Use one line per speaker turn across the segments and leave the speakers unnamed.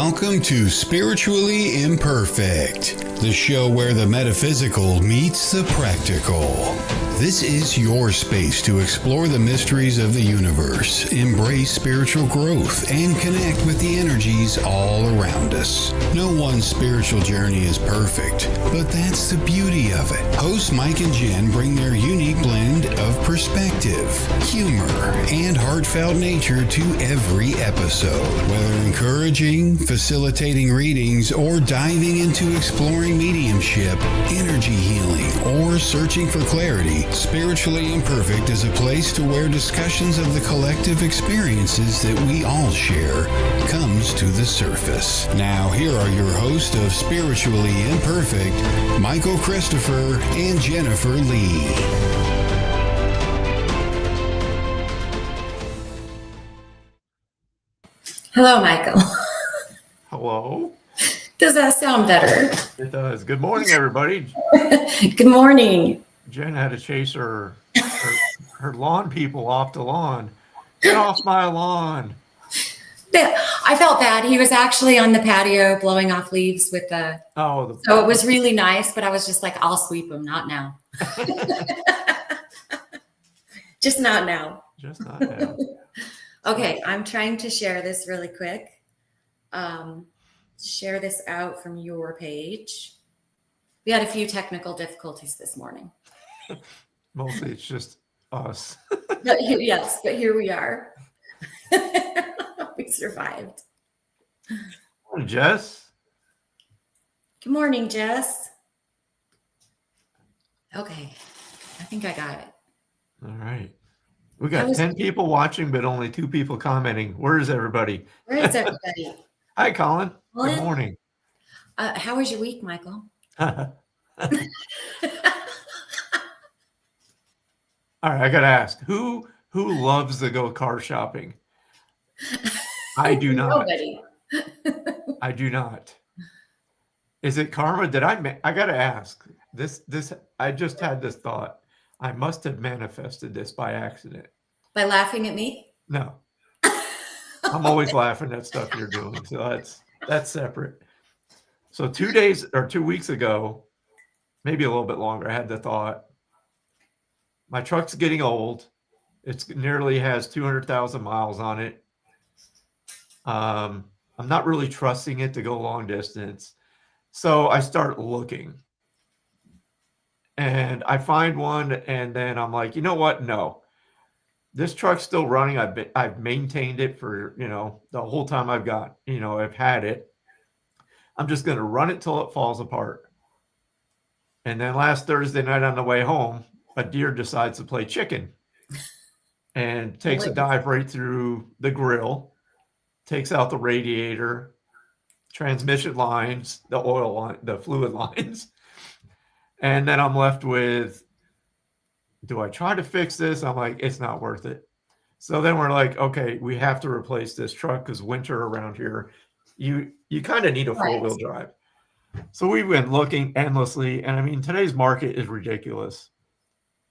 Welcome to Spiritually Imperfect, the show where the metaphysical meets the practical. This is your space to explore the mysteries of the universe, embrace spiritual growth, and connect with the energies all around us. No one spiritual journey is perfect, but that's the beauty of it. Hosts Mike and Jen bring their unique blend of perspective, humor, and heartfelt nature to every episode. Whether encouraging, facilitating readings, or diving into exploring mediumship, energy healing, or searching for clarity, Spiritually Imperfect is a place to where discussions of the collective experiences that we all share comes to the surface. Now, here are your hosts of Spiritually Imperfect, Michael Christopher and Jennifer Lee.
Hello, Michael.
Hello.
Does that sound better?
It does. Good morning, everybody.
Good morning.
Jen had to chase her lawn people off the lawn. Get off my lawn.
I felt bad. He was actually on the patio blowing off leaves with the. So it was really nice, but I was just like, I'll sweep him. Not now. Just not now.
Just not now.
Okay, I'm trying to share this really quick. Share this out from your page. We had a few technical difficulties this morning.
Mostly it's just us.
Yes, but here we are. We survived.
Morning, Jess.
Good morning, Jess. Okay, I think I got it.
All right. We got 10 people watching, but only 2 people commenting. Where is everybody?
Where is everybody?
Hi, Colin.
Colin?
Good morning.
How was your week, Michael?
All right, I got to ask, who loves to go car shopping? I do not.
Nobody.
I do not. Is it karma? I got to ask. This I just had this thought. I must have manifested this by accident.
By laughing at me?
No. I'm always laughing at stuff you're doing. So that's separate. So 2 weeks ago, maybe a little bit longer, I had the thought, my truck's getting old. It nearly has 200,000 miles on it. I'm not really trusting it to go long distance. So I start looking. And I find one, and then I'm like, you know what? No. This truck's still running. I've maintained it for, the whole time I've had it. I'm just going to run it till it falls apart. And then last Thursday night on the way home, a deer decides to play chicken and takes a dive right through the grill, takes out the radiator, transmission lines, the oil line, the fluid lines. And then I'm left with, do I try to fix this? I'm like, it's not worth it. So then we're like, okay, we have to replace this truck because winter around here, you kind of need a four-wheel drive. So we've been looking endlessly. And I mean, today's market is ridiculous.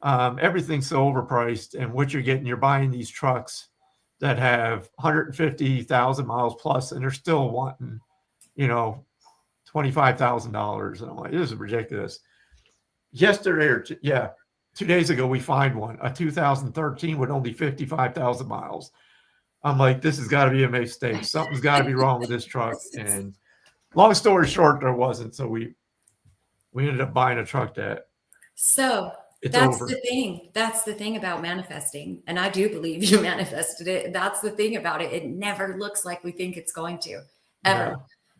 Everything's so overpriced. And what you're buying these trucks that have 150,000 miles plus, and they're still wanting, $25,000. And I'm like, this is ridiculous. Yesterday 2 days ago, we find one, a 2013 with only 55,000 miles. I'm like, this has got to be a mistake. Something's got to be wrong with this truck. And long story short, there wasn't. So we ended up buying a truck that.
So that's over. The thing. That's the thing about manifesting. And I do believe you manifested it. That's the thing about it. It never looks like we think it's going to, ever. Yeah.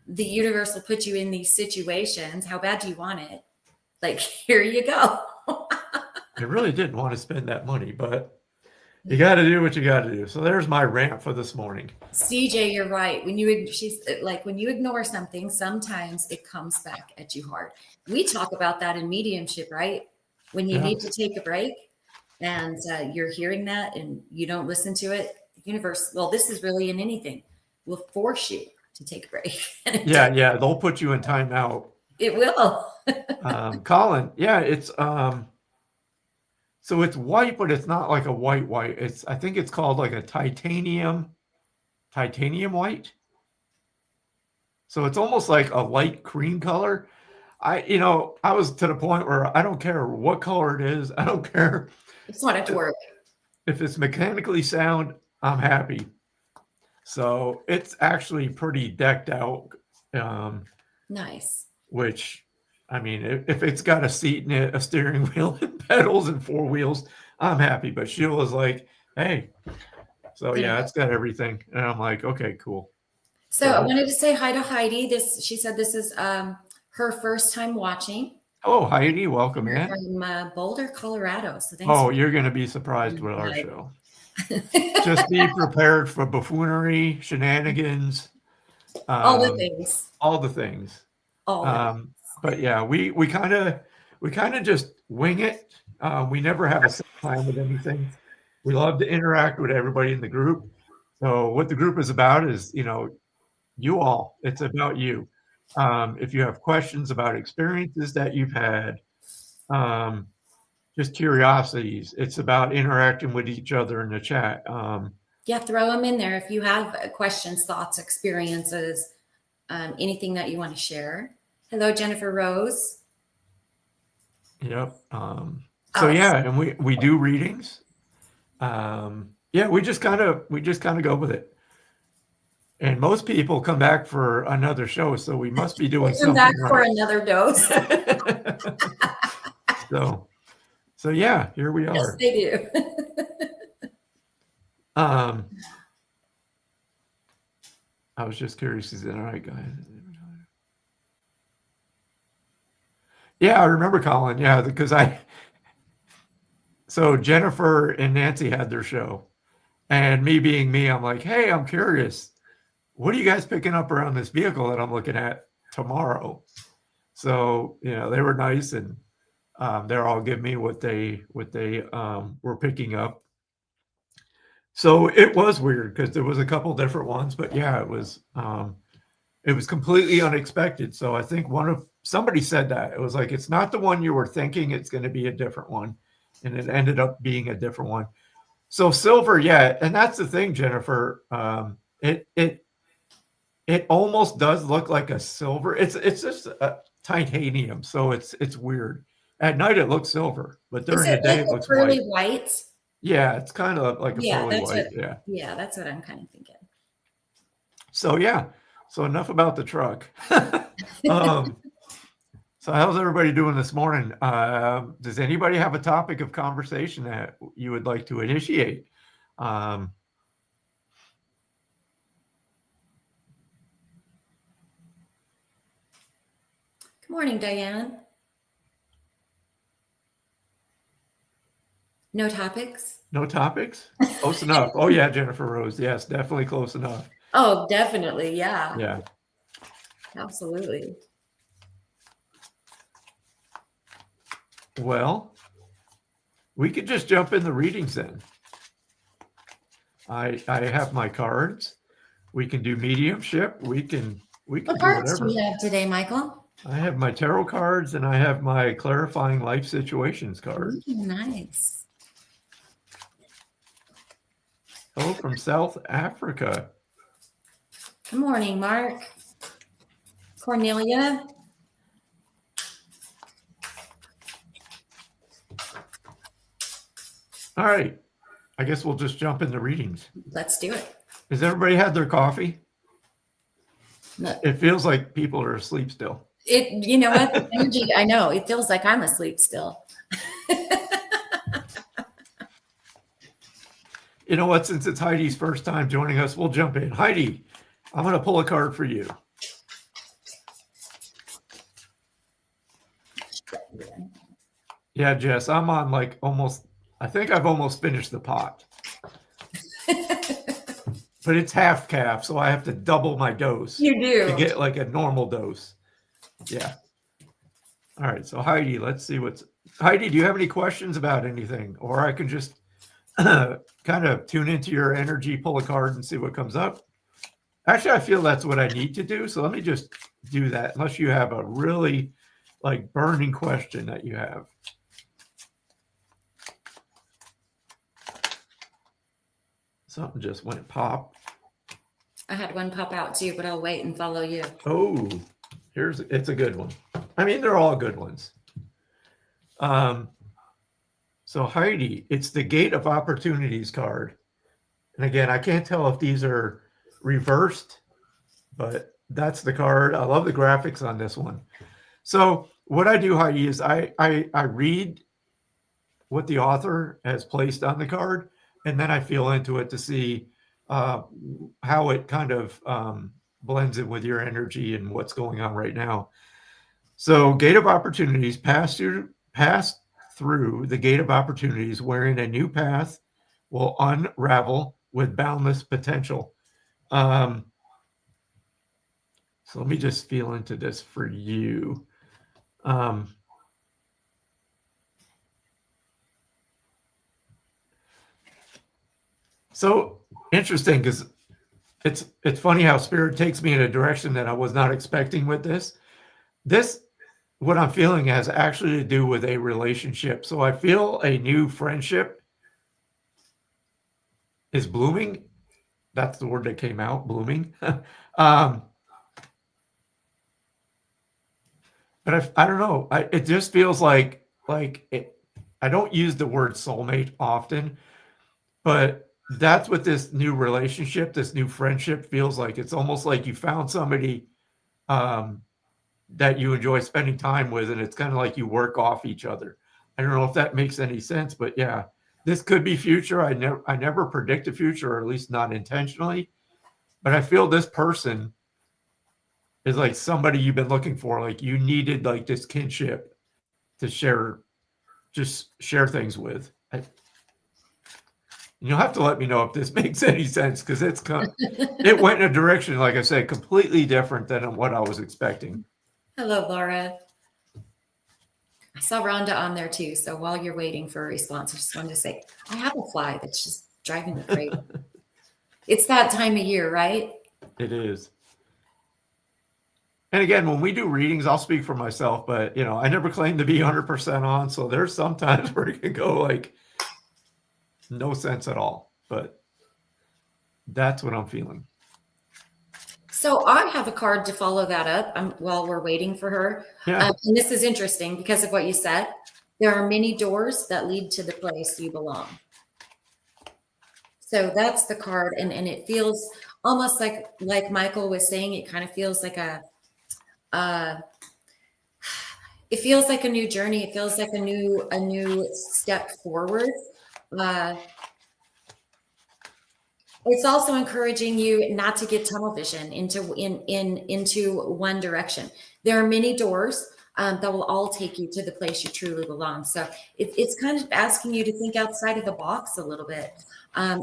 The universe will put you in these situations. How bad do you want it? Like, here you go.
I really didn't want to spend that money, but you got to do what you got to do. So there's my rant for this morning.
CJ, you're right. When you ignore something, sometimes it comes back at you hard. We talk about that in mediumship, right? When you need to take a break and you're hearing that and you don't listen to it, the universe, well, this is really in anything, will force you to take a break.
Yeah. They'll put you in timeout.
It will.
Colin, it's so it's white, but it's not like a white. I think it's called like a titanium white. So it's almost like a light cream color. I was to the point where I don't care what color it is. I don't care
I just want it to work.
if it's mechanically sound. I'm happy. So it's actually pretty decked out.
Nice.
Which, I mean, if it's got a seat in it, a steering wheel, and pedals, and 4 wheels, I'm happy. But Sheila's like, hey. So yeah, it's got everything. And I'm like, okay, cool.
So I wanted to say hi to Heidi. She said this is her first time watching.
Oh, Heidi, welcome in.
From Boulder, Colorado. So thanks.
Oh, you're going to be surprised with our show. Just be prepared for buffoonery, shenanigans.
All the things.
All the things.
But
yeah, we kind of just wing it. We never have a set plan with anything. We love to interact with everybody in the group. So what the group is about is, you all. It's about you. If you have questions about experiences that you've had, just curiosities. It's about interacting with each other in the chat.
Yeah, throw them in there if you have questions, thoughts, experiences, anything that you want to share. Hello, Jennifer Rose.
Yep. So yeah, and we do readings. Yeah, we just kind of go with it. And most people come back for another show, so we must be doing something
back
right.
for another dose.
So yeah, here we are.
Yes, they do.
I was just curious. Is it all right, guys? Yeah, I remember Colin. Yeah, because so Jennifer and Nancy had their show, and me being me, I'm like, hey, I'm curious. What are you guys picking up around this vehicle that I'm looking at tomorrow? So, they were nice, and they're all giving me what they were picking up. So it was weird because there was a couple different ones, but yeah, it was completely unexpected. So I think somebody said that it was like, it's not the one you were thinking, it's going to be a different one. And it ended up being a different one. So silver, yeah. And that's the thing, Jennifer. It almost does look like a silver. It's just a titanium. So it's weird. At night, it looks silver, but during the day, it looks
white.
Yeah, it's kind of like a pearly white.
Yeah, that's what I'm kind of thinking.
So yeah, so enough about the truck. So how's everybody doing this morning? Does anybody have a topic of conversation that you would like to initiate? Good
morning, Diane. No topics?
No topics? Close enough. Oh yeah, Jennifer Rose. Yes, definitely close enough.
Oh, definitely. Yeah.
Yeah.
Absolutely.
Well, we could just jump in the readings then. I have my cards. We can do mediumship. We can
what
do
cards
whatever.
Do you have today, Michael?
I have my tarot cards and I have my clarifying life situations card.
Nice.
Hello from South Africa.
Good morning, Mark. Cornelia.
All right. I guess we'll just jump into readings.
Let's do it.
Has everybody had their coffee?
No.
It feels like people are asleep still.
You know what? The energy, I know. It feels like I'm asleep still.
You know what? Since it's Heidi's first time joining us, we'll jump in. Heidi, I'm going to pull a card for you. Yeah, Jess, I'm on like almost, I think I've almost finished the pot. But it's half calf, so I have to double my dose.
You do.
To get like a normal dose. Yeah. All right, so Heidi, let's see Heidi, do you have any questions about anything? Or I can just kind of tune into your energy, pull a card, and see what comes up. Actually, I feel that's what I need to do. So let me just do that, unless you have a really like burning question that you have. Something just went pop.
I had one pop out too, but I'll wait and follow you.
Oh, it's a good one. I mean, they're all good ones. So Heidi, it's the Gate of Opportunities card. And again, I can't tell if these are reversed, but that's the card. I love the graphics on this one. So what I do, Heidi, is I read what the author has placed on the card, and then I feel into it to see how it kind of blends in with your energy and what's going on right now. So Gate of Opportunities, pass through the Gate of Opportunities, wherein a new path will unravel with boundless potential. So let me just feel into this for you. So interesting, because it's funny how Spirit takes me in a direction that I was not expecting with this. What I'm feeling has actually to do with a relationship. So I feel a new friendship is blooming. That's the word that came out, blooming. But I don't know. It just feels like it. I don't use the word soulmate often, but that's what this new relationship, this new friendship feels like. It's almost like you found somebody that you enjoy spending time with, and it's kind of like you work off each other. I don't know if that makes any sense, but yeah, this could be future. I never predict the future, or at least not intentionally. But I feel this person is like somebody you've been looking for. Like you needed like this kinship to share things with. You'll have to let me know if this makes any sense, because it went in a direction, like I said, completely different than what I was expecting.
Hello, Laura. I saw Rhonda on there too. So while you're waiting for a response, I just wanted to say, I have a fly that's just driving me crazy. It's that time of year, right?
It is. And again, when we do readings, I'll speak for myself, but I never claim to be 100% on. So there's sometimes where it can go like no sense at all, but that's what I'm feeling.
So I have a card to follow that up while we're waiting for her.
Yeah.
And this is interesting because of what you said. There are many doors that lead to the place you belong. So that's the card. And it feels almost like Michael was saying, it kind of feels like it feels like a new journey. It feels like a new step forward. It's also encouraging you not to get tunnel vision into one direction. There are many doors that will all take you to the place you truly belong. So it's kind of asking you to think outside of the box a little bit.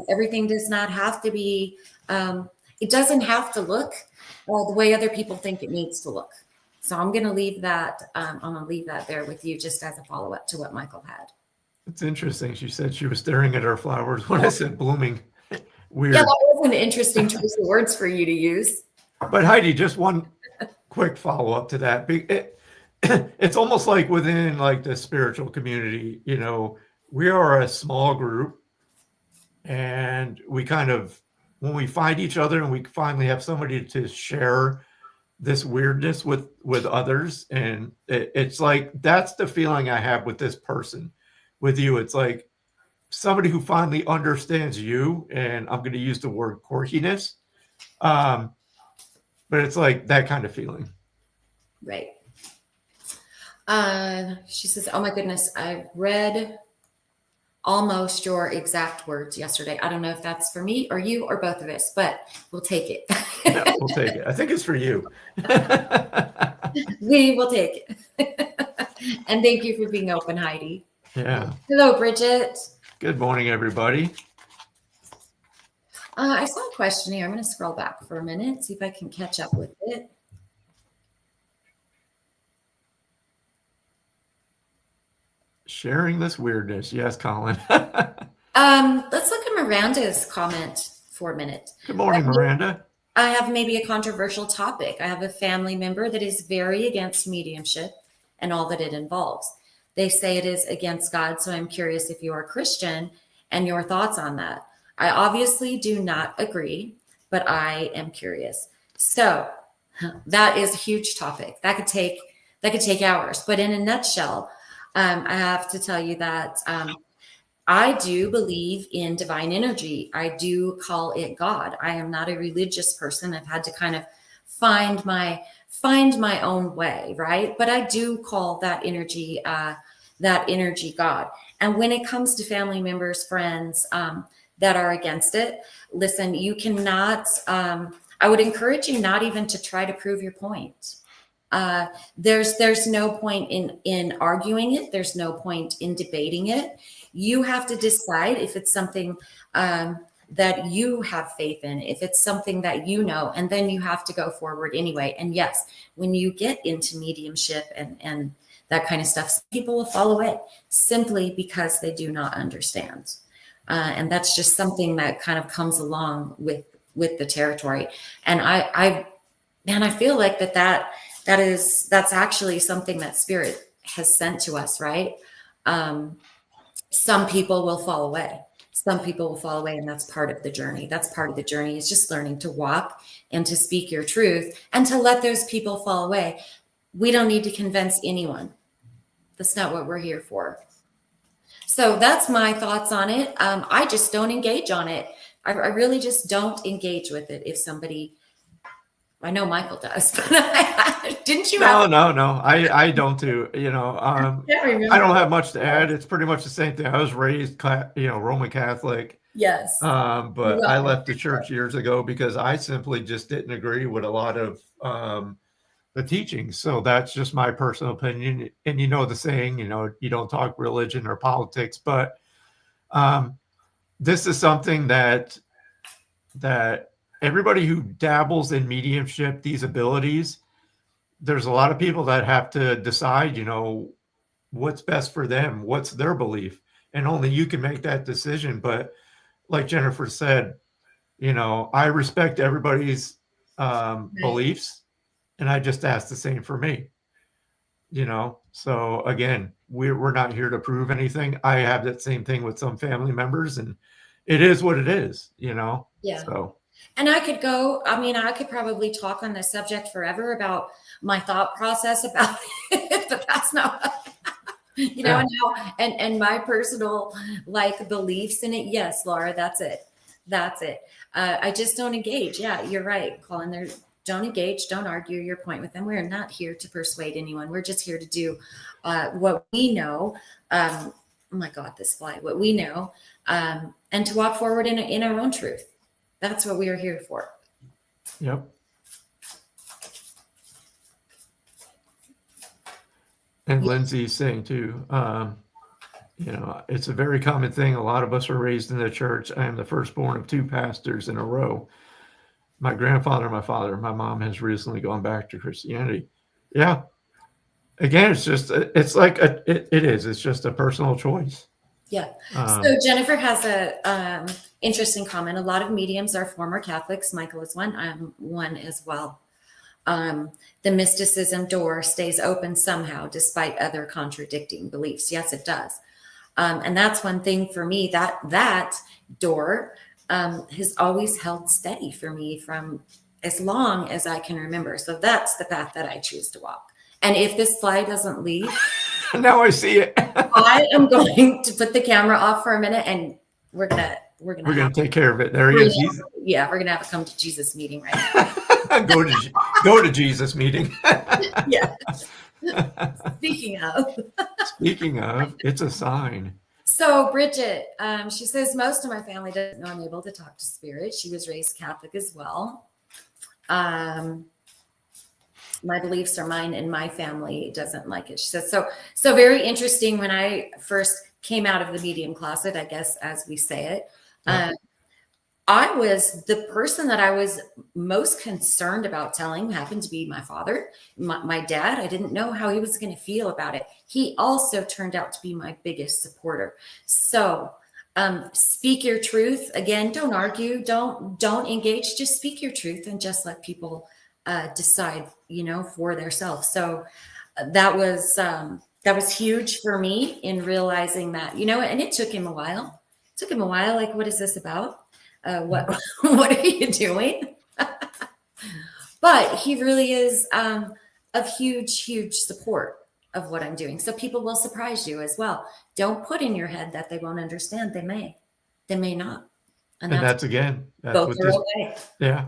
Everything does not have to be. It doesn't have to look the way other people think it needs to look. So I'm going to leave that. I'm going to leave that there with you, just as a follow up to what Michael had.
It's interesting. She said she was staring at her flowers when I said blooming. Weird.
Yeah, that was an interesting choice of words for you to use.
But Heidi, just one quick follow up to that. It's almost like within like the spiritual community, we are a small group, and we kind of, when we find each other and we finally have somebody to share this weirdness with others, and it's like that's the feeling I have with this person, with you. It's like somebody who finally understands you, and I'm going to use the word quirkiness, but it's like that kind of feeling.
Right. She says, oh my goodness, I read almost your exact words yesterday. I don't know if that's for me or you or both of us, but we'll take it.
Yeah, we'll take it. I think it's for you.
We will take it. And thank you for being open, Heidi.
Yeah.
Hello, Bridget.
Good morning, everybody.
I saw a question here. I'm going to scroll back for a minute, see if I can catch up with it.
Sharing this weirdness. Yes, Colin.
Let's look at Miranda's comment for a minute.
Good morning, Miranda.
I have maybe a controversial topic. I have a family member that is very against mediumship and all that it involves. They say it is against God, so I'm curious if you are Christian and your thoughts on that. I obviously do not agree. but I am curious. So that is a huge topic. That could take hours. But in a nutshell, I have to tell you that I do believe in divine energy. I do call it God. I am not a religious person. I've had to kind of find my own way, right? But I do call that energy God. And when it comes to family members, friends that are against it, listen, you cannot. I would encourage you not even to try to prove your point. There's no point in arguing it. There's no point in debating it. You have to decide if it's something that you have faith in, if it's something that you know, and then you have to go forward anyway. And yes, when you get into mediumship and that kind of stuff, some people will fall away simply because they do not understand. And that's just something that kind of comes along with the territory. And I feel like that's actually something that spirit has sent to us, right? Some people will fall away. Some people will fall away, and that's part of the journey. That's part of the journey. It's just learning to walk and to speak your truth and to let those people fall away. We don't need to convince anyone. That's not what we're here for. So that's my thoughts on it. I just don't engage on it. I really just don't engage with it. If somebody, I know Michael does, but didn't you?
No. I don't too. I don't have much to add. It's pretty much the same thing. I was raised, Roman Catholic.
Yes.
But I left the church years ago because I simply just didn't agree with a lot of the teachings. So that's just my personal opinion. And the saying, you don't talk religion or politics, but this is something that everybody who dabbles in mediumship, these abilities, there's a lot of people that have to decide, what's best for them, what's their belief, and only you can make that decision. But like Jennifer said, I respect everybody's beliefs, and I just ask the same for me. So again, we're not here to prove anything. I have that same thing with some family members, and it is what it is.
Yeah.
So.
And I could probably talk on this subject forever about my thought process about it, but that's not, and my personal beliefs in it. Yes, Laura, that's it. I just don't engage. Yeah, you're right, Colin. Don't engage, don't argue your point with them. We're not here to persuade anyone. We're just here to do what we know. Oh my God, this fly, what we know, and to walk forward in our own truth. That's what we are here for.
Yep. And Lindsay's saying too, it's a very common thing. A lot of us are raised in the church. I am the firstborn of 2 pastors in a row. My grandfather, my father, my mom has recently gone back to Christianity. Yeah. Again, it's just a personal choice.
Yeah. So Jennifer has a interesting comment. A lot of mediums are former Catholics. Michael is one. I'm one as well. The mysticism door stays open somehow, despite other contradicting beliefs. Yes, it does. And that's one thing for me, that door has always held steady for me from as long as I can remember. So that's the path that I choose to walk. And if this fly doesn't leave,
now I see it.
I am going to put the camera off for a minute, and we're gonna
take care of it. There he is.
Yeah, we're gonna have a come to Jesus meeting right now.
go to Jesus meeting.
Yeah. Speaking of,
it's a sign.
So Bridget, she says most of my family doesn't know I'm able to talk to spirit. She was raised Catholic as well. My beliefs are mine, and my family doesn't like it. She says, so very interesting. When I first came out of the medium closet, I guess, as we say it, I was the person that I was most concerned about telling happened to be my father, my dad. I didn't know how he was going to feel about it. He also turned out to be my biggest supporter. So speak your truth. Again, don't argue, don't engage, just speak your truth and just let people decide, for themselves. So that was huge for me in realizing that, and it took him a while. Like, what is this about? what what are you doing? But he really is of huge support of what I'm doing. So people will surprise you as well. Don't put in your head that they won't understand. They may not.
And that's
both
what
are
this,
okay.
yeah.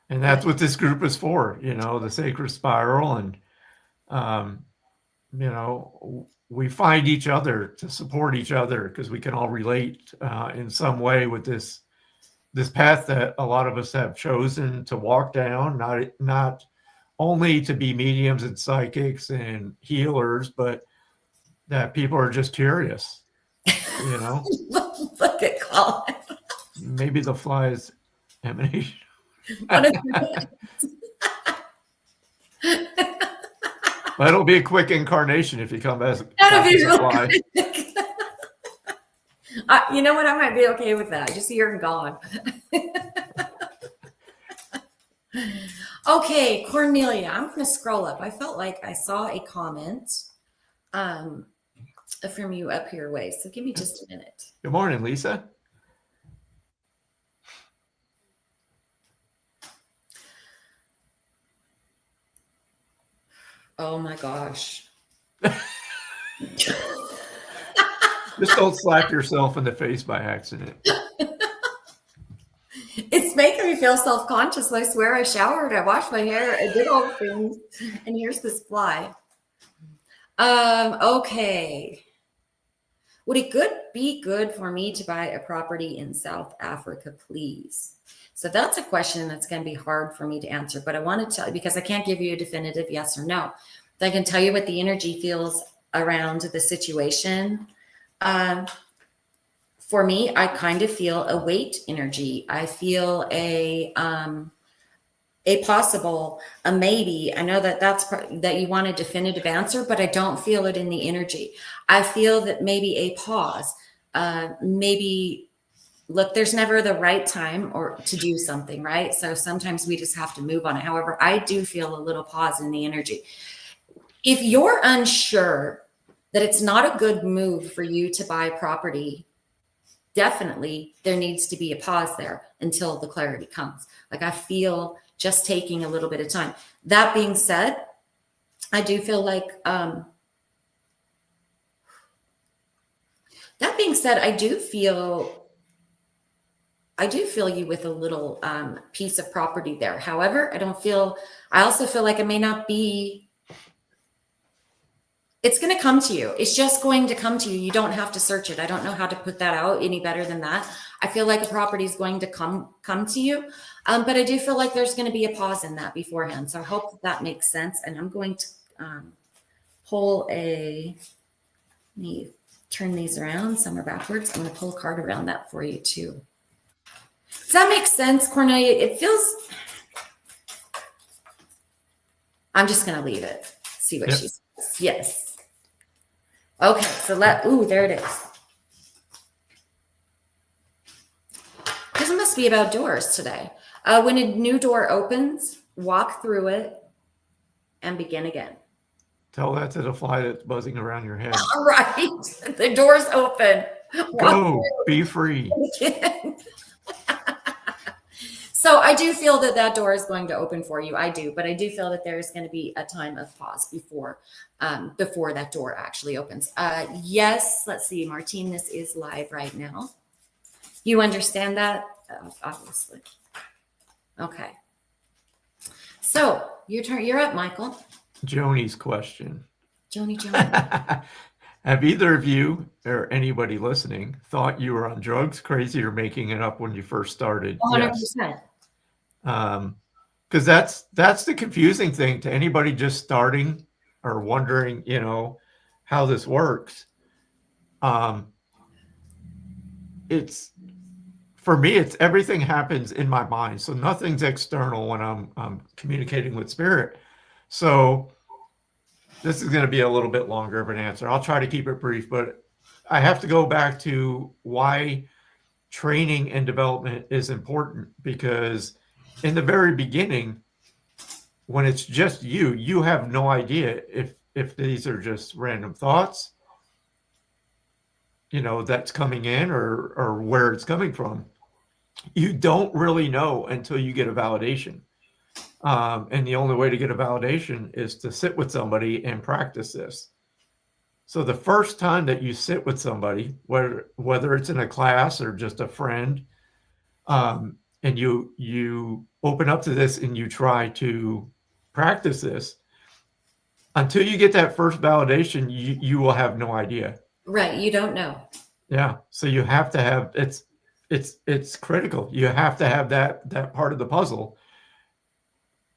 And that's what this group is for, the sacred spiral. And, we find each other to support each other because we can all relate in some way with this path that a lot of us have chosen to walk down, not only to be mediums and psychics and healers, but that people are just curious,
Look at Colin.
Maybe the fly's emanation. But it'll be a quick incarnation if you come as
That'll be
a
real
fly.
You know what? I might be okay with that. Just here and gone. Okay, Cornelia, I'm going to scroll up. I felt like I saw a comment from you up your way. So give me just a minute.
Good morning, Lisa.
Oh my gosh.
Just don't slap yourself in the face by accident.
It's making me feel self-conscious. I swear I showered, I washed my hair, I did all the things, and here's this fly. Okay. Would it be good for me to buy a property in South Africa, please? So that's a question that's going to be hard for me to answer, but I want to tell you, because I can't give you a definitive yes or no. But I can tell you what the energy feels around the situation. For me, I kind of feel a weight energy. I feel a possible, a maybe. I know that you want a definitive answer, but I don't feel it in the energy. I feel that maybe a pause, maybe. Look, there's never the right time or to do something, right? So sometimes we just have to move on it. However, I do feel a little pause in the energy. If you're unsure that it's not a good move for you to buy property, definitely there needs to be a pause there until the clarity comes. Like I feel just taking a little bit of time. That being said, I do feel like, I do feel you with a little piece of property there. However, I also feel like it may not be, it's going to come to you. It's just going to come to you. You don't have to search it. I don't know how to put that out any better than that. I feel like a property is going to come to you. But I do feel like there's going to be a pause in that beforehand. So I hope that makes sense. And I'm going to let me turn these around. Some are backwards. I'm going to pull a card around that for you too. Does that make sense, Cornelia? It feels, I'm just going to leave it. See what she says. Yes. Okay. So there it is. This must be about doors today. When a new door opens, walk through it and begin again.
Tell that to the fly that's buzzing around your head.
All right. The door's open.
Go. Be free.
So I do feel that door is going to open for you. I do, but I do feel that there's going to be a time of pause before that door actually opens. Yes. Let's see. Martine, this is live right now. You understand that? Obviously. Okay. So your turn. You're up, Michael.
Joni's question.
Joni.
Have either of you or anybody listening thought you were on drugs, crazy, or making it up when you first started?
100%.
Yes. Because that's the confusing thing to anybody just starting or wondering, how this works. It's, for me, it's everything happens in my mind. So nothing's external when I'm communicating with spirit. So this is going to be a little bit longer of an answer. I'll try to keep it brief, but I have to go back to why training and development is important, because in the very beginning, when it's just you have no idea if these are just random thoughts, that's coming in or where it's coming from. you don't really know until you get a validation. And the only way to get a validation is to sit with somebody and practice this. So the first time that you sit with somebody, whether it's in a class or just a friend, and you open up to this and you try to practice this, until you get that first validation, you will have no idea.
Right. You don't know.
Yeah. So you have to have it's critical. You have to have that part of the puzzle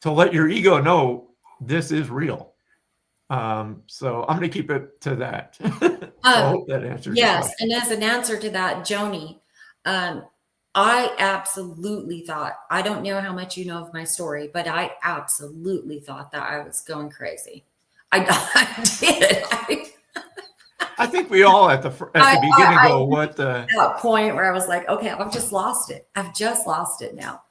to let your ego know this is real. So I'm going to keep it to that. So I hope that answers your
Yes.
question.
And as an answer to that, Joni, I absolutely thought, I don't know how much you know of my story, but I absolutely thought that I was going crazy. I did.
I think we all at the beginning go, what the
that point where I was like, okay, I've just lost it. I've just lost it now.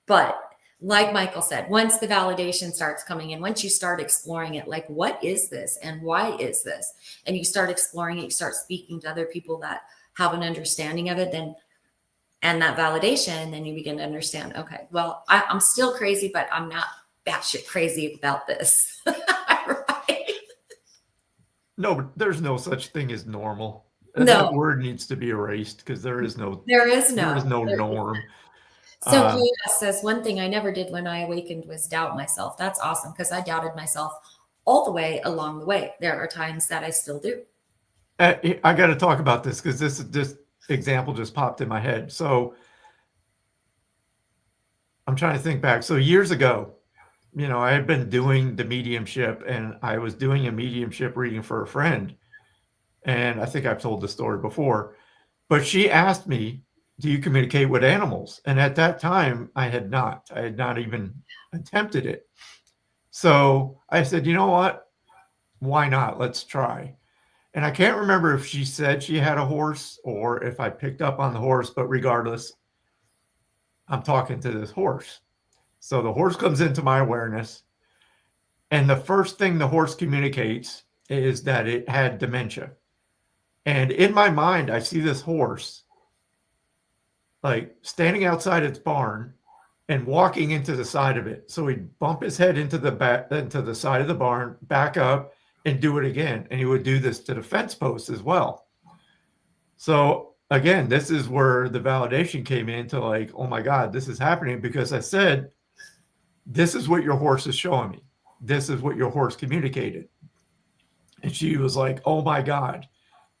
But like Michael said, once the validation starts coming in, once you start exploring it, like, what is this and why is this? And you start exploring it, you start speaking to other people that have an understanding of it, then and that validation, then you begin to understand, okay, well, I'm still crazy, but I'm not batshit crazy about this. Right?
No, but there's no such thing as normal.
No.
That word needs to be erased because there is no norm.
So Chaos says, one thing I never did when I awakened was doubt myself. That's awesome, because I doubted myself all the way along the way. There are times that I still do.
I got to talk about this because this example just popped in my head. So I'm trying to think back. So years ago, I had been doing the mediumship, and I was doing a mediumship reading for a friend. And I think I've told the story before, but she asked me, do you communicate with animals? And at that time, I had not even attempted it. So I said, you know what? Why not? Let's try. And I can't remember if she said she had a horse or if I picked up on the horse, but regardless, I'm talking to this horse. So the horse comes into my awareness, and the first thing the horse communicates is that it had dementia. And in my mind, I see this horse like standing outside its barn and walking into the side of it. So he'd bump his head into the side of the barn, back up, and do it again. And he would do this to the fence posts as well. So again, this is where the validation came into, like, oh my God, this is happening, because I said, this is what your horse is showing me. This is what your horse communicated. And she was like, oh my God,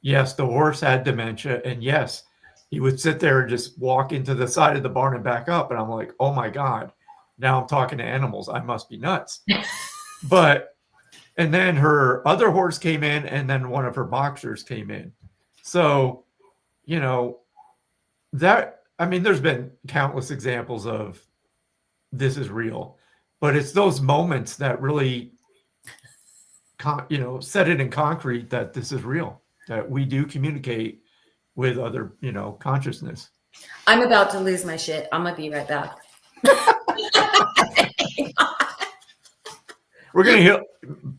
yes, the horse had dementia. And yes, he would sit there and just walk into the side of the barn and back up. And I'm like, oh my God, now I'm talking to animals. I must be nuts. And then her other horse came in, and then one of her boxers came in. So, there's been countless examples of this is real, but it's those moments that really, set it in concrete that this is real, that we do communicate with other, consciousness.
I'm about to lose my shit. I'm going to be right back.
We're going to hear,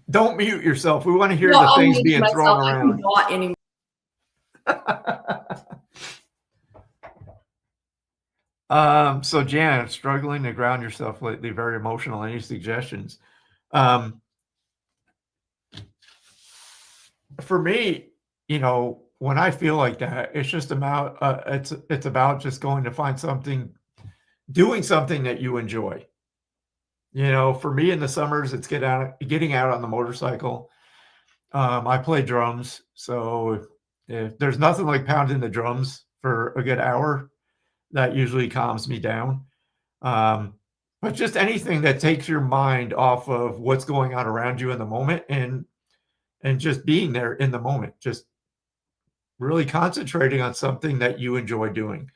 don't mute yourself. We want to hear the things being thrown around.
Not anymore.
So Janet, struggling to ground yourself lately, very emotional. Any suggestions? For me, when I feel like that, it's just about it's about just going to find something, doing something that you enjoy. For me in the summers, it's getting out on the motorcycle. I play drums, so if there's nothing like pounding the drums for a good hour, that usually calms me down. But just anything that takes your mind off of what's going on around you in the moment, and just being there in the moment, just really concentrating on something that you enjoy doing.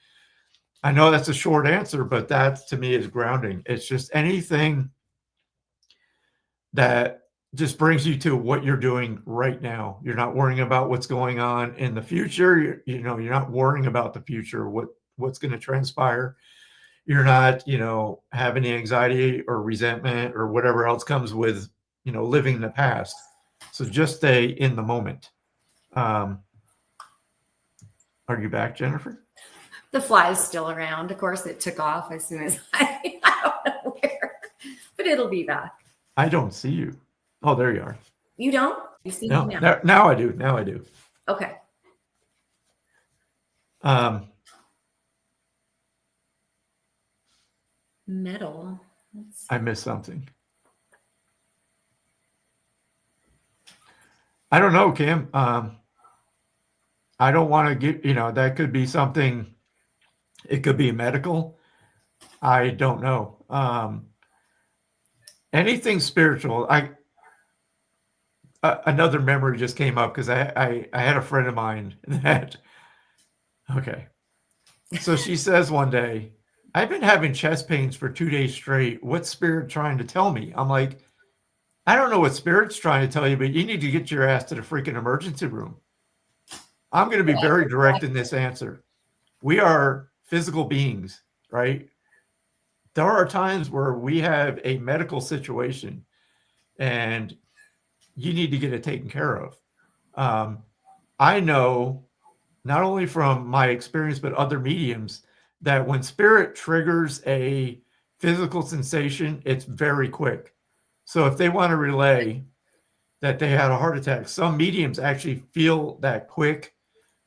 I know that's a short answer, but that to me is grounding. It's just anything that just brings you to what you're doing right now. You're not worrying about what's going on in the future. You're not worrying about the future, what's going to transpire. You're not, having anxiety or resentment or whatever else comes with, living in the past. So just stay in the moment. Are you back, Jennifer?
The fly is still around. Of course, it took off as soon as I don't know where, but it'll be back.
I don't see you. Oh, there you are.
You don't? You see
No,
me now?
now I do. Now I do.
Okay. Metal.
I missed something. I don't know, Kim. I don't want to get, that could be something. It could be medical. I don't know. Anything spiritual. Another memory just came up because I had a friend of mine that. Okay. So she says one day, I've been having chest pains for 2 days straight. What's spirit trying to tell me? I'm like, I don't know what spirit's trying to tell you, but you need to get your ass to the freaking emergency room. I'm going to be very direct in this answer. We are physical beings, right? There are times where we have a medical situation and you need to get it taken care of. I know not only from my experience, but other mediums, that when spirit triggers a physical sensation, it's very quick. So if they want to relay that they had a heart attack, some mediums actually feel that quick,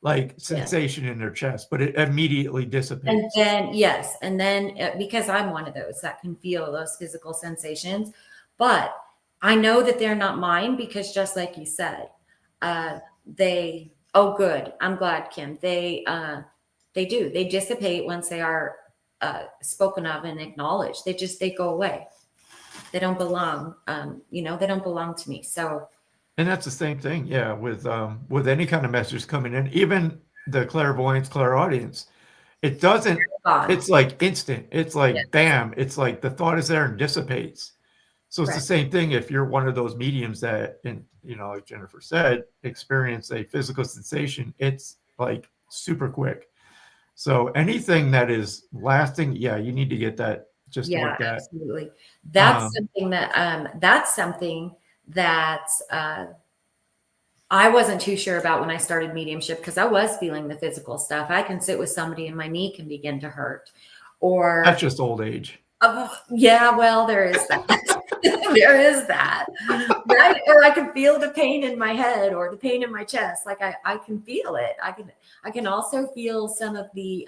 like sensation in their chest, but it immediately dissipates.
And then, yes. And then because I'm one of those that can feel those physical sensations, but I know that they're not mine because just like you said, oh, good. I'm glad, Kim. They do. They dissipate once they are spoken of and acknowledged. They go away. They don't belong. They don't belong to me. So.
And that's the same thing, yeah, with any kind of message coming in, even the clairvoyance, clairaudience. It doesn't. It's like instant. It's like bam. It's like the thought is there and dissipates. So it's the same thing if you're one of those mediums that, like Jennifer said, experience a physical sensation. It's like super quick. So anything that is lasting, you need to get that just looked at.
Absolutely. That's something that I wasn't too sure about when I started mediumship because I was feeling the physical stuff. I can sit with somebody and my knee can begin to hurt, or
that's just old age.
Well, there is that. There is that, right? Or I can feel the pain in my head or the pain in my chest. Like I can feel it. I can also feel some of the.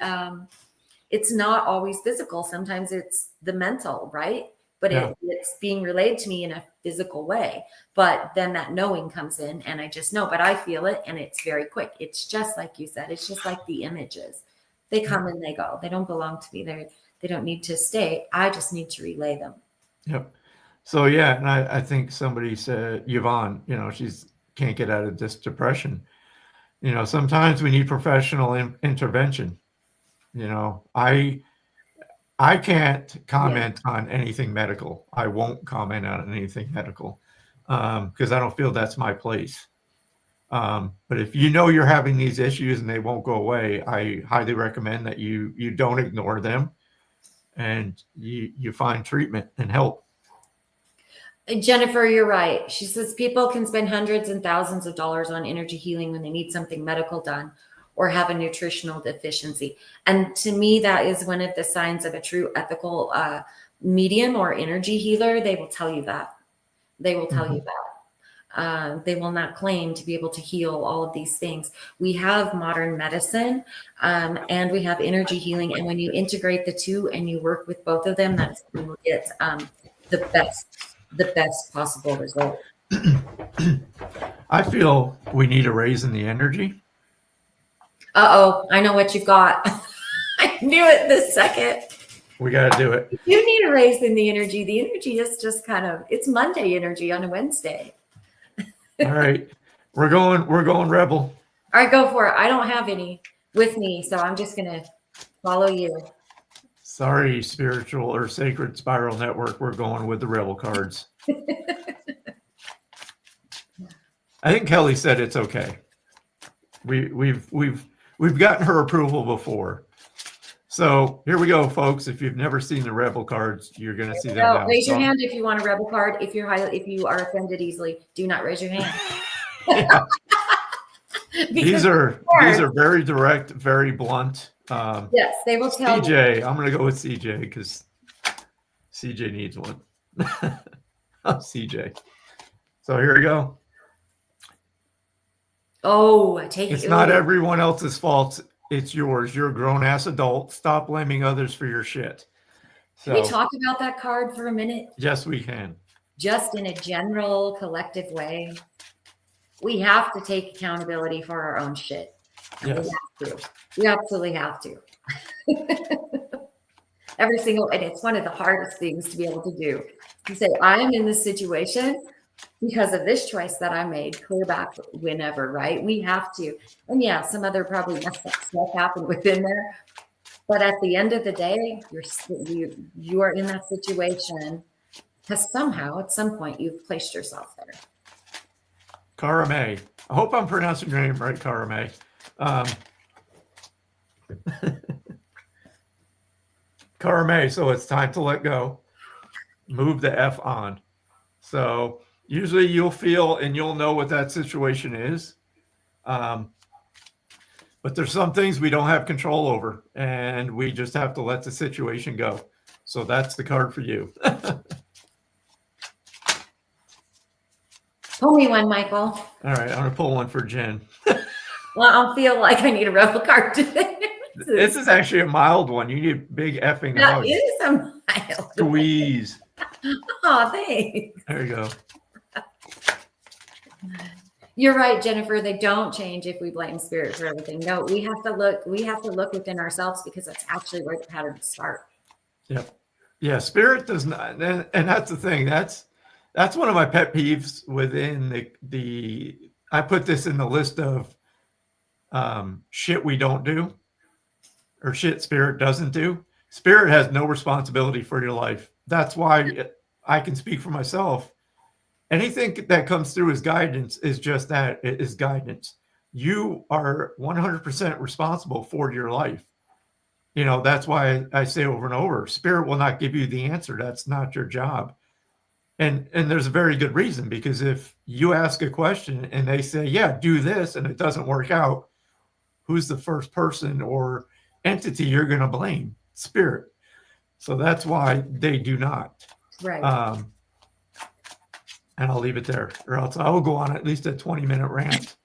It's not always physical. Sometimes it's the mental, right? But it's being relayed to me in a physical way. But then that knowing comes in and I just know, but I feel it and it's very quick. It's just like you said, it's just like the images. They come and they go. They don't belong to me. They don't need to stay. I just need to relay them.
Yep. So, and I think somebody said, Yvonne, she's can't get out of this depression. Sometimes we need professional intervention. I can't comment on anything medical. I won't comment on anything medical because I don't feel that's my place. But if you're having these issues and they won't go away, I highly recommend that you don't ignore them and you find treatment and help.
Jennifer, you're right. She says people can spend hundreds and thousands of dollars on energy healing when they need something medical done or have a nutritional deficiency. And to me, that is one of the signs of a true ethical medium or energy healer. They will tell you that. They will tell you that. They will not claim to be able to heal all of these things. We have modern medicine and we have energy healing. And when you integrate the two and you work with both of them, that's when you get the best possible result.
I feel we need a raise in the energy.
I know what you've got. I knew it this second.
We got to do it.
You need a raise in the energy. The energy is just it's Monday energy on a Wednesday.
All right. We're going rebel.
All right, go for it. I don't have any with me, so I'm just going to follow you.
Sorry, spiritual or sacred spiral network. We're going with the rebel cards. I think Kelly said it's okay. We've gotten her approval before. So here we go, folks. If you've never seen the rebel cards, you're going to see them now.
Raise your hand if you want a rebel card. If you are offended easily, do not raise your hand.
These are very direct, very blunt.
Yes, they will tell you.
CJ, I'm going to go with CJ because CJ needs one. Oh, CJ. So here we go.
Oh, I take
It's
it.
not
Ooh.
everyone else's fault. It's yours. You're a grown ass adult. Stop blaming others for your shit.
Can we
So,
talk about that card for a minute?
yes, we can.
Just in a general collective way. We have to take accountability for our own shit. And
Yes.
we have to. We absolutely have to. Every single, and it's one of the hardest things to be able to do. To say, I am in this situation because of this choice that I made, clear back whenever, right? We have to. And yeah, some other probably messed up stuff happened within there. But at the end of the day, you are in that situation because somehow at some point you've placed yourself there.
Cara May. I hope I'm pronouncing your name right, Cara May. Cara May, so it's time to let go. Move the F on. So usually you'll feel and you'll know what that situation is. But there's some things we don't have control over, and we just have to let the situation go. So that's the card for you.
Pull me one, Michael.
All right, I'm going to pull one for Jen.
Well, I feel like I need a rebel card today.
This is actually a mild one. You need big effing
That
hug.
is a mild.
Squeeze.
Oh, thanks.
There you go.
You're right, Jennifer. They don't change if we blame spirit for everything. No, we have to look. We have to look within ourselves because that's actually where the patterns start.
Yep. Yeah, spirit does not, and that's the thing. That's one of my pet peeves within the. I put this in the list of shit we don't do, or shit spirit doesn't do. Spirit has no responsibility for your life. That's why I can speak for myself. Anything that comes through as guidance is just that. It is guidance. You are 100% responsible for your life. You know, that's why I say over and over, spirit will not give you the answer. That's not your job. And there's a very good reason, because if you ask a question and they say, yeah, do this, and it doesn't work out, who's the first person or entity you're going to blame? Spirit. So that's why they do not.
Right.
And I'll leave it there, or else I will go on at least a 20-minute rant.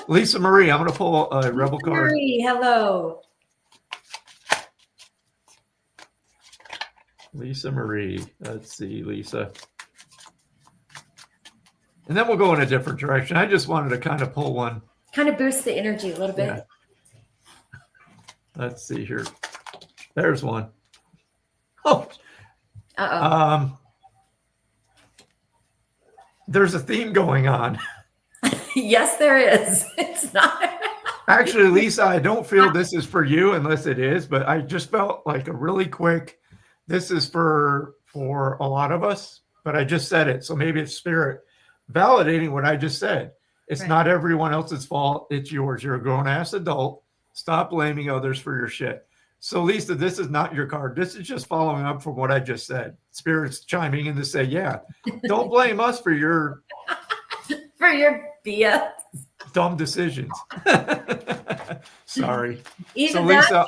Lisa Marie, I'm going to pull a rebel card.
Marie, hello.
Lisa Marie. Let's see, Lisa. And then we'll go in a different direction. I just wanted to kind of pull one.
Kind of boost the energy a little bit.
Yeah. Let's see here. There's one. Oh.
Uh-oh.
There's a theme going on.
Yes, there is. It's not.
Actually, Lisa, I don't feel this is for you unless it is, but I just felt like a really quick, this is for a lot of us, but I just said it. So maybe it's spirit validating what I just said. It's
Right.
not everyone else's fault. It's yours. You're a grown ass adult. Stop blaming others for your shit. So Lisa, this is not your card. This is just following up from what I just said. Spirit's chiming in to say, yeah, don't blame us for your
BS.
dumb decisions. Sorry.
Even
So Lisa,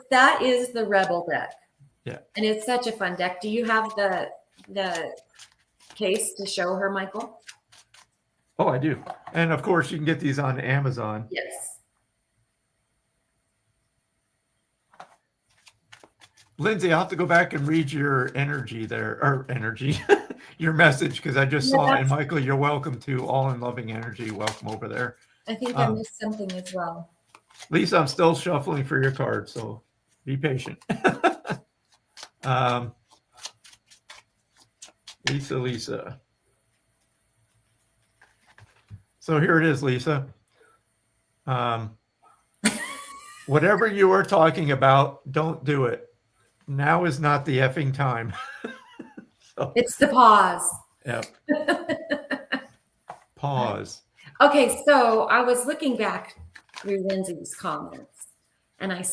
that is the rebel deck.
Yeah.
And it's such a fun deck. Do you have the case to show her, Michael?
oh, I do. And of course, you can get these on Amazon.
Yes.
Lindsay, I'll have to go back and read your energy there, or energy, your message, because I just saw it. And Michael, you're welcome to All in Loving Energy. Welcome over there.
I think I missed something as well.
Lisa, I'm still shuffling for your card, so be patient. Lisa. So here it is, Lisa. Whatever you are talking about, don't do it. Now is not the effing time. So,
It's the pause.
yep. Pause.
Okay, so I was looking back through Lindsay's comments, and I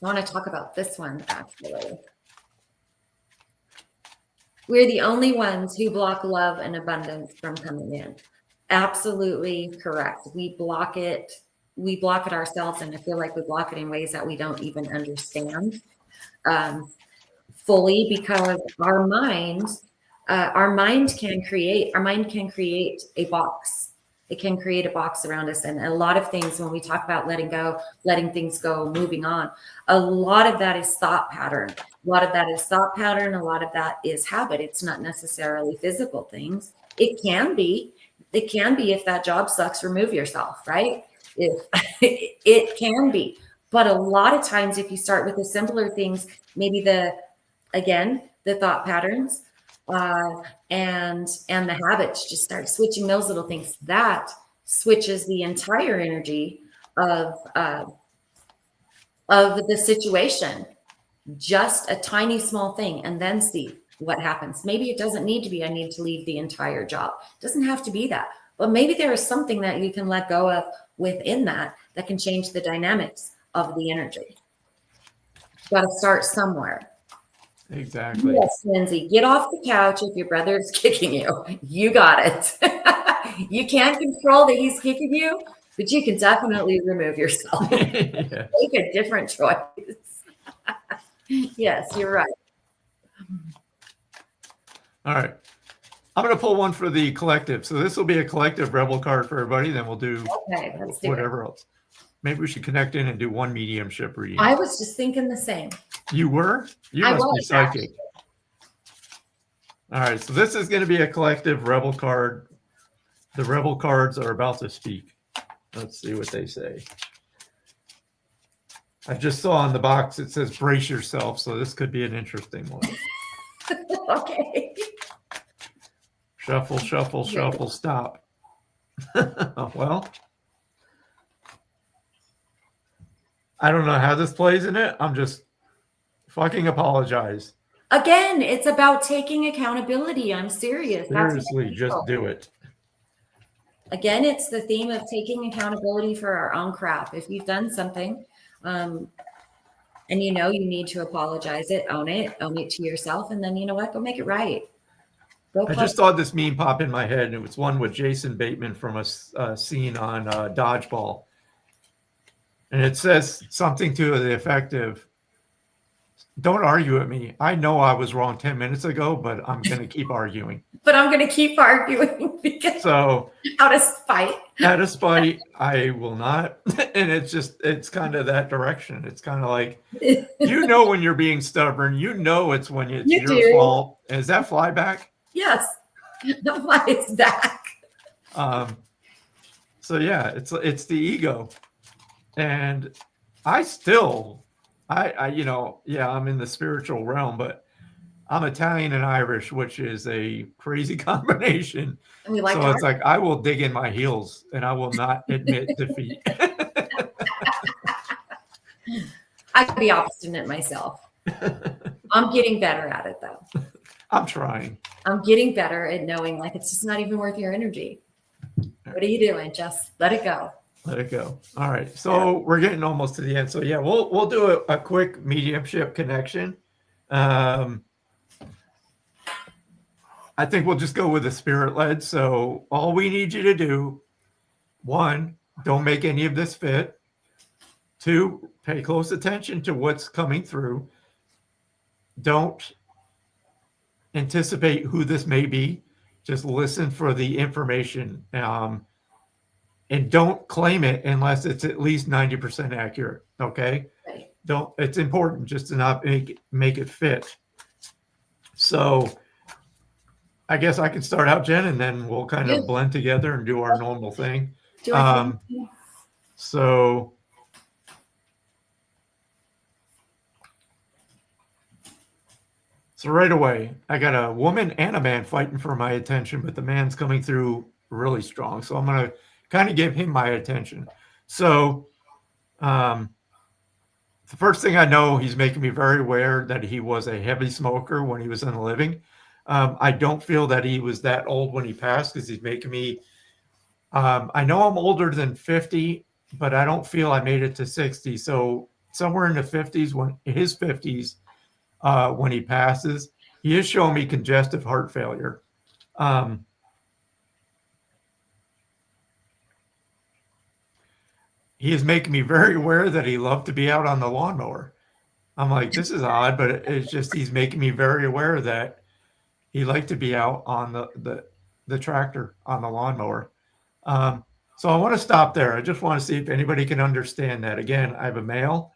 want to talk about this one actually. We're the only ones who block love and abundance from coming in. Absolutely correct. We block it we block it ourselves, and I feel like we block it in ways that we don't even understand fully, because our mind can create a box. It can create a box around us. And a lot of things, when we talk about letting go, letting things go, moving on, a lot of that is thought pattern. A lot of that is thought pattern. A lot of that is habit. It's not necessarily physical things. It can be if that job sucks, remove yourself, right? If it can be. But a lot of times, if you start with the simpler things, maybe the thought patterns, and the habits, just start switching those little things. That switches the entire energy of the situation. Just a tiny small thing, and then see what happens. Maybe it doesn't need to be, I need to leave the entire job. It doesn't have to be that. But maybe there is something that you can let go of within that can change the dynamics of the energy. Got to start somewhere.
Exactly.
Yes, Lindsay, get off the couch if your brother is kicking you. You got it. You can't control that he's kicking you, but you can definitely remove yourself.
Yes.
Make a different choice. Yes, you're right.
All right. I'm going to pull one for the collective. So this will be a collective rebel card for everybody. Then we'll do whatever else. Maybe we should connect in and do one mediumship reading.
I was just thinking the same.
You were? You must be psychic. Actually. All right. So this is going to be a collective rebel card. The rebel cards are about to speak. Let's see what they say. I just saw on the box it says brace yourself. So this could be an interesting one.
Okay.
Shuffle, shuffle, shuffle, stop. Well, I don't know how this plays in it. I'm just fucking apologize.
Again, it's about taking accountability. I'm serious.
Seriously, just do it.
Again, it's the theme of taking accountability for our own crap. If you've done something, and you know you need to apologize, own it to yourself, and then you know what? Go make it right.
I just saw this meme pop in my head, and it was one with Jason Bateman from a scene on Dodgeball. And it says something to the effect of, don't argue with me. I know I was wrong 10 minutes ago, but I'm going to keep arguing.
But I'm going to keep arguing because out of spite.
Out of spite, I will not. And it's kind of that direction. It's kind of like, you know when you're being stubborn. You know it's when it's your fault. Is that fly back?
Yes. The fly is back.
So yeah, it's the ego. And I'm in the spiritual realm, but I'm Italian and Irish, which is a crazy combination.
And we like
so it's like, I will dig in my heels and I will not admit defeat.
I could be obstinate myself. I'm getting better at it though.
I'm trying.
I'm getting better at knowing like it's just not even worth your energy. What are you doing? Just let it go.
Let it go. All right. So we're getting almost to the end. So yeah, we'll do a quick mediumship connection. I think we'll just go with the spirit led. So all we need you to do, 1, don't make any of this fit. 2, pay close attention to what's coming through. Don't anticipate who this may be. Just listen for the information. And don't claim it unless it's at least 90% accurate. Okay.
Right.
It's important just to not make it fit. So I guess I can start out, Jen, and then we'll kind of blend together and do our normal thing. So right away, I got a woman and a man fighting for my attention, but the man's coming through really strong. So I'm going to kind of give him my attention. So the first thing I know, he's making me very aware that he was a heavy smoker when he was in the living. I don't feel that he was that old when he passed because he's making me, I know I'm older than 50, but I don't feel I made it to 60. So somewhere in the 50s, when he passes, he is showing me congestive heart failure. he is making me very aware that he loved to be out on the lawnmower. I'm like, this is odd, but it's just he's making me very aware that he liked to be out on the tractor on the lawnmower. So I want to stop there. I just want to see if anybody can understand that. Again, I have a male,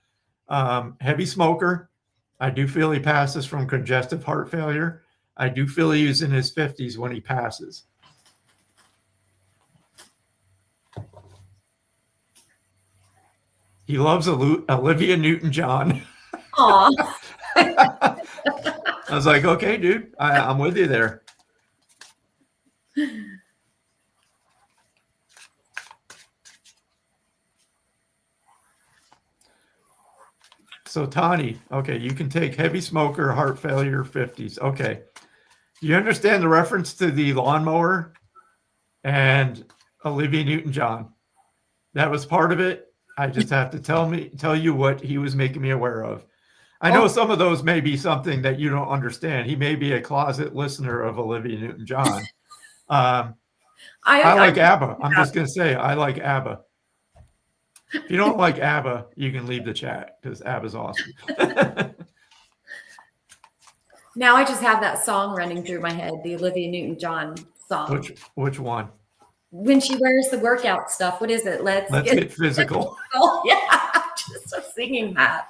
heavy smoker. I do feel he passes from congestive heart failure. I do feel he's in his 50s when he passes. He loves Olivia Newton-John.
Aw.
I was like, okay, dude, I'm with you there. So Tani, okay, you can take heavy smoker, heart failure, 50s. Okay. Do you understand the reference to the lawnmower and Olivia Newton-John? That was part of it. I just have to tell you what he was making me aware of. I know some of those may be something that you don't understand. He may be a closet listener of Olivia Newton-John. I like ABBA. I'm just going to say I like ABBA. If you don't like ABBA, you can leave the chat because ABBA's awesome.
Now I just have that song running through my head, the Olivia Newton-John song.
Which one?
When she wears the workout stuff. What is it? Let's
get physical.
Yeah, I'm just singing that.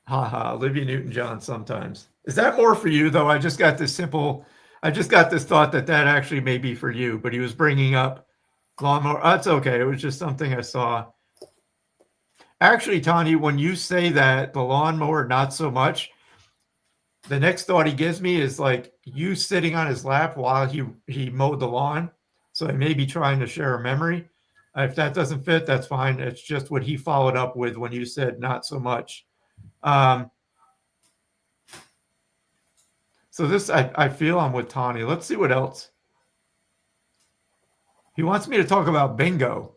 Olivia Newton-John sometimes. Is that more for you, though? I just got this thought that actually may be for you, but he was bringing up lawnmower. That's okay. It was just something I saw. Actually, Tani, when you say that, the lawnmower, not so much, the next thought he gives me is like you sitting on his lap while he mowed the lawn. So I may be trying to share a memory. If that doesn't fit, that's fine. It's just what he followed up with when you said not so much. So this, I feel I'm with Tani. Let's see what else. He wants me to talk about bingo.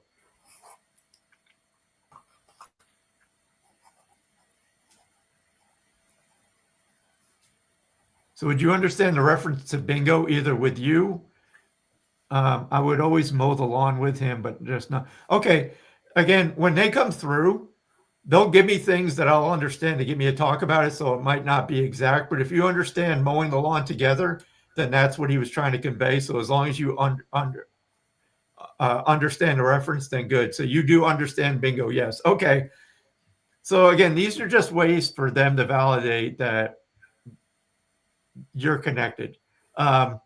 So would you understand the reference to bingo either with you? I would always mow the lawn with him, but just not. Okay. Again, when they come through, they'll give me things that I'll understand to get me to talk about it. So it might not be exact, but if you understand mowing the lawn together, then that's what he was trying to convey. So as long as you understand the reference, then good. So you do understand bingo. Yes. Okay. So again, these are just ways for them to validate that you're connected. Let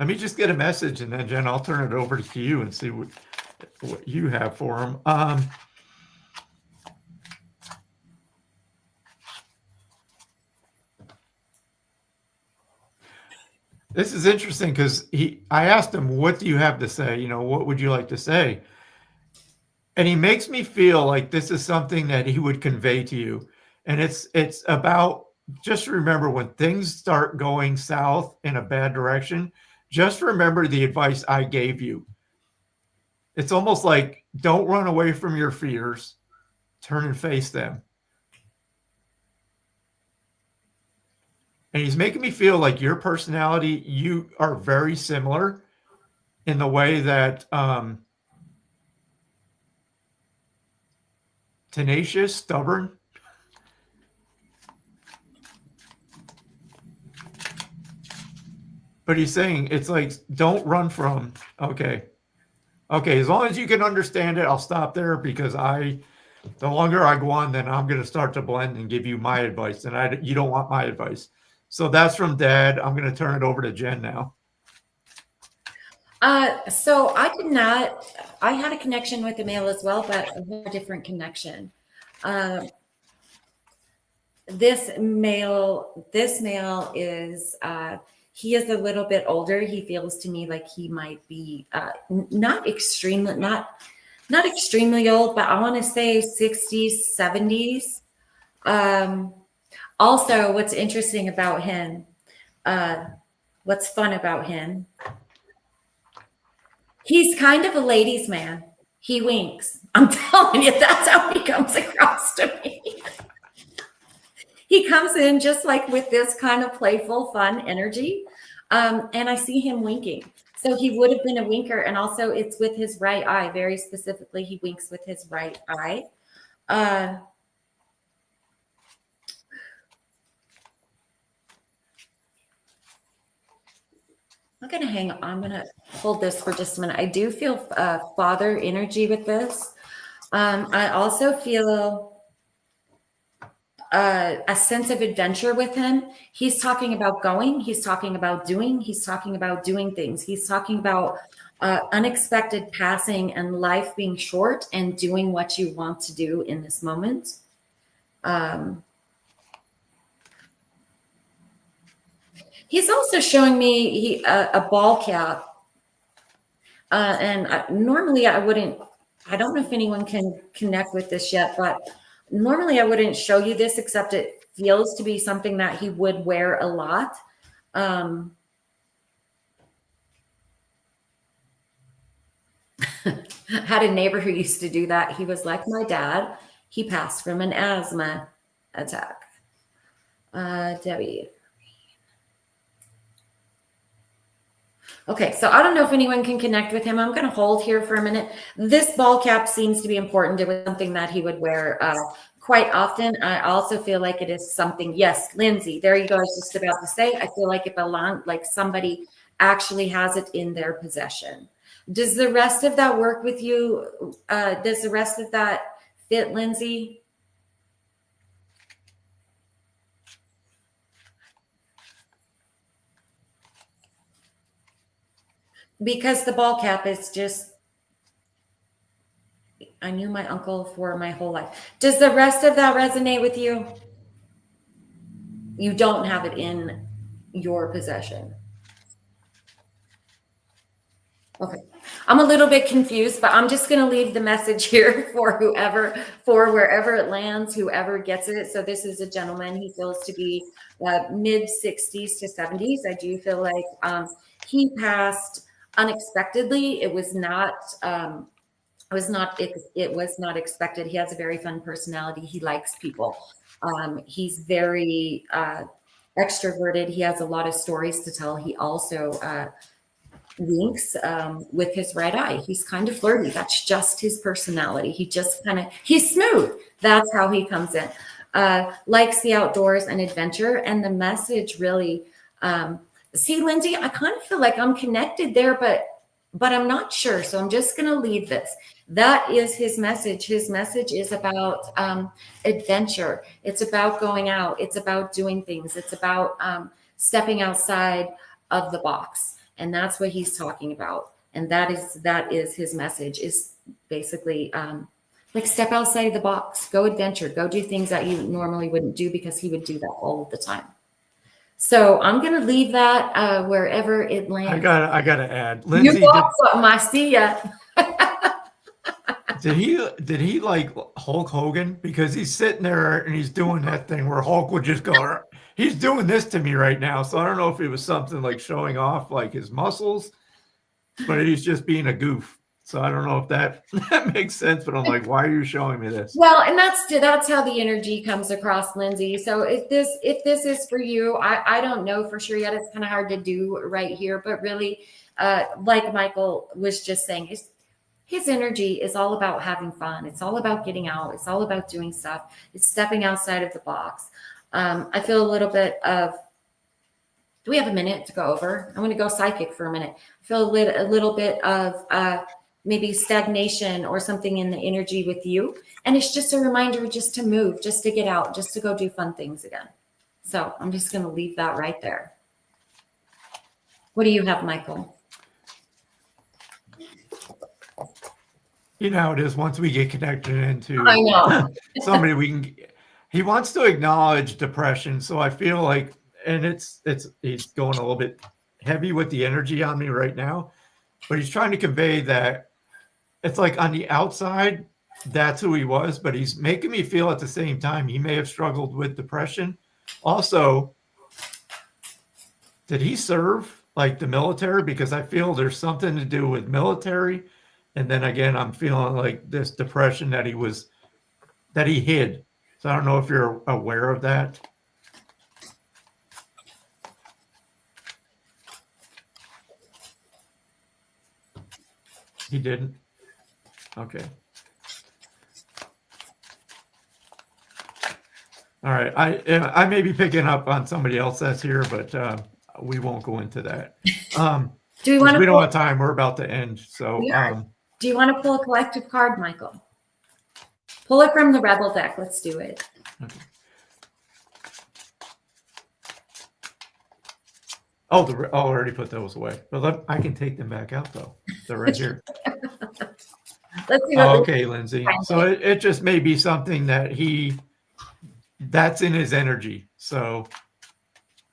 me just get a message, and then Jen, I'll turn it over to you and see what you have for him. This is interesting because I asked him, what do you have to say? What would you like to say? And he makes me feel like this is something that he would convey to you. And it's about, just remember when things start going south in a bad direction, just remember the advice I gave you. It's almost like, don't run away from your fears, turn and face them. And he's making me feel like your personality, you are very similar in the way that tenacious, stubborn. But he's saying it's like, don't run from, okay, as long as you can understand it, I'll stop there because the longer I go on, then I'm going to start to blend and give you my advice. And you don't want my advice. So that's from Dad. I'm going to turn it over to Jen now.
So I had a connection with the male as well, but a very different connection. This male is, he is a little bit older. He feels to me like he might be not extremely old, but I want to say 60s, 70s. Also, what's interesting about him, what's fun about him, he's kind of a ladies' man. He winks. I'm telling you, that's how he comes across to me. He comes in just like with this kind of playful, fun energy. And I see him winking. So he would have been a winker, and also it's with his right eye. Very specifically, he winks with his right eye. I'm gonna hold this for just a minute. I do feel father energy with this. I also feel a sense of adventure with him. He's talking about going, he's talking about doing, he's talking about doing things. He's talking about unexpected passing and life being short and doing what you want to do in this moment. He's also showing me a ball cap. Normally I don't know if anyone can connect with this yet, but normally I wouldn't show you this, except it feels to be something that he would wear a lot. Had a neighbor who used to do that. He was like my dad. He passed from an asthma attack. Debbie. Okay, so I don't know if anyone can connect with him. I'm going to hold here for a minute. This ball cap seems to be important. It was something that he would wear quite often. I also feel like it is something. Yes, Lindsay, there you go. I was just about to say, I feel like it belonged, like somebody actually has it in their possession. Does the rest of that work with you? Does the rest of that fit, Lindsay? Because the ball cap is just, I knew my uncle for my whole life. Does the rest of that resonate with you? You don't have it in your possession. Okay. I'm a little bit confused, but I'm just going to leave the message here for wherever it lands, whoever gets it. So this is a gentleman. He feels to be mid 60s to 70s. I do feel like he passed unexpectedly. It was not expected. He has a very fun personality. He likes people. He's very extroverted. He has a lot of stories to tell. He also winks with his right eye. He's kind of flirty. That's just his personality. He's smooth. That's how he comes in. Likes the outdoors and adventure. And the message really, see, Lindsay, I kind of feel like I'm connected there, but I'm not sure. So I'm just going to leave this. That is his message. His message is about adventure. It's about going out. It's about doing things. It's about stepping outside of the box. And that's what he's talking about. And that is his message, is basically like step outside of the box, go adventure, go do things that you normally wouldn't do, because he would do that all the time. So I'm going to leave that wherever it lands.
I gotta add, Lindsay,
you got something, I see ya.
Did he like Hulk Hogan? Because he's sitting there and he's doing that thing where Hulk would just go, he's doing this to me right now. So I don't know if it was something like showing off like his muscles, but he's just being a goof. So I don't know if that makes sense, but I'm like, why are you showing me this?
Well, and that's how the energy comes across, Lindsay. So if this is for you, I don't know for sure yet. It's kind of hard to do right here, but really, like Michael was just saying, his energy is all about having fun. It's all about getting out. It's all about doing stuff. It's stepping outside of the box. I feel a little bit of, do we have a minute to go over? I'm going to go psychic for a minute. I feel a little bit of maybe stagnation or something in the energy with you. And it's just a reminder just to move, just to get out, just to go do fun things again. So I'm just going to leave that right there. What do you have, Michael?
You know how it is once we get connected into
I know.
somebody, he wants to acknowledge depression. So I feel like, and he's going a little bit heavy with the energy on me right now, but he's trying to convey that it's like on the outside, that's who he was, but he's making me feel at the same time he may have struggled with depression. Also, did he serve like the military? Because I feel there's something to do with military. And then again, I'm feeling like this depression that he hid. So I don't know if you're aware of that. He didn't? Okay. All right. I may be picking up on somebody else that's here, but we won't go into that.
Do we want to?
We don't have time. We're about to end. So,
do you want to pull a collective card, Michael? Pull it from the Rebel deck. Let's do it.
okay. Oh, I already put those away. But I can take them back out though. They're right here.
Let's see.
Okay, Lindsay. So it just may be something that that's in his energy. So,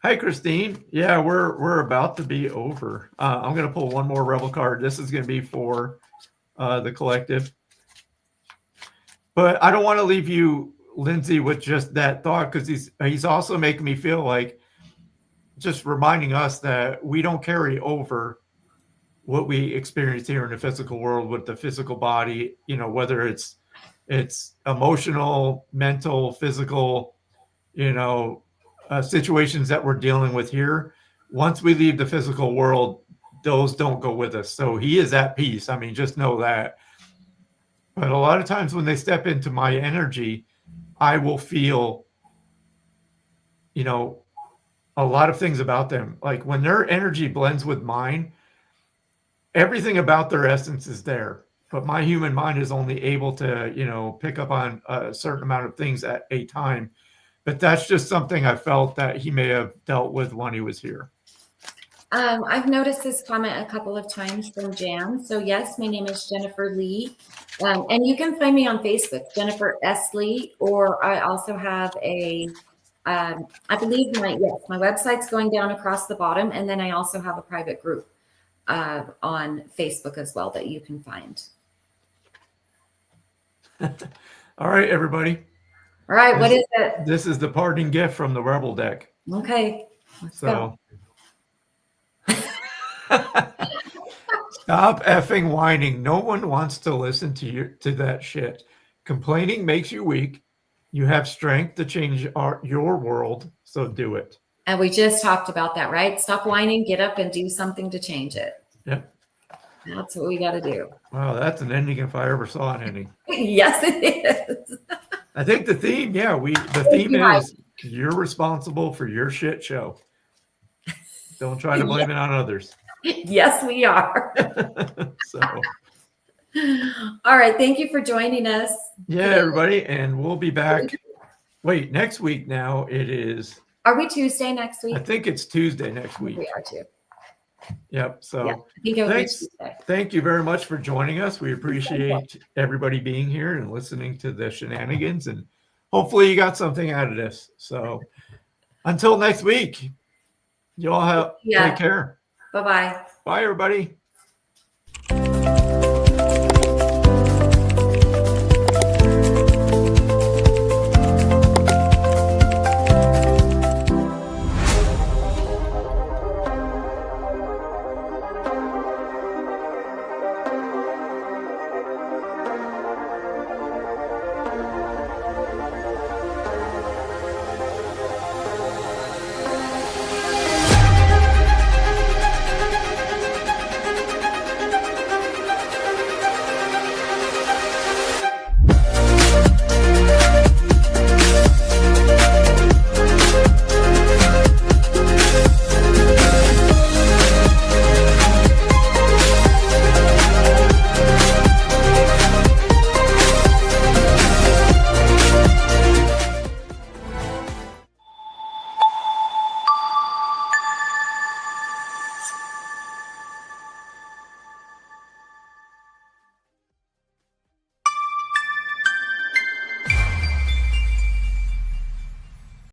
hi, Christine. Yeah, we're about to be over. I'm going to pull one more Rebel card. This is going to be for the collective. But I don't want to leave you, Lindsay, with just that thought, because he's also making me feel like just reminding us that we don't carry over what we experience here in the physical world with the physical body, whether it's emotional, mental, physical, situations that we're dealing with here. Once we leave the physical world, those don't go with us. So he is at peace. I mean, just know that. But a lot of times when they step into my energy, I will feel, a lot of things about them. Like when their energy blends with mine, everything about their essence is there. But my human mind is only able to, pick up on a certain amount of things at a time. But that's just something I felt that he may have dealt with when he was here.
I've noticed this comment a couple of times from Jan. So yes, my name is Jennifer Lee. And you can find me on Facebook, Jennifer S. Lee, or I also have I believe my website's going down across the bottom. And then I also have a private group on Facebook as well that you can find.
All right, everybody.
All right, what is it?
This is the parting gift from the Rebel deck.
Okay, let's go.
Stop effing whining. No one wants to listen to that shit. Complaining makes you weak. You have strength to change your world, so do it.
And we just talked about that, right? Stop whining, get up and do something to change it.
Yep.
That's what we got to do.
Wow, that's an ending if I ever saw an ending.
Yes, it is.
I think the theme, the theme is you're responsible for your shit show. Don't try to blame it on others.
Yes, we are.
So,
all right. Thank you for joining us.
Yeah, everybody. And we'll be back. Wait, next week now it is.
Are we Tuesday next week?
I think it's Tuesday next week.
We are too.
Yep. So
thank
you very much for joining us. We appreciate everybody being here and listening to the shenanigans. And hopefully you got something out of this. So until next week, you all take care.
Bye-bye.
Bye, everybody.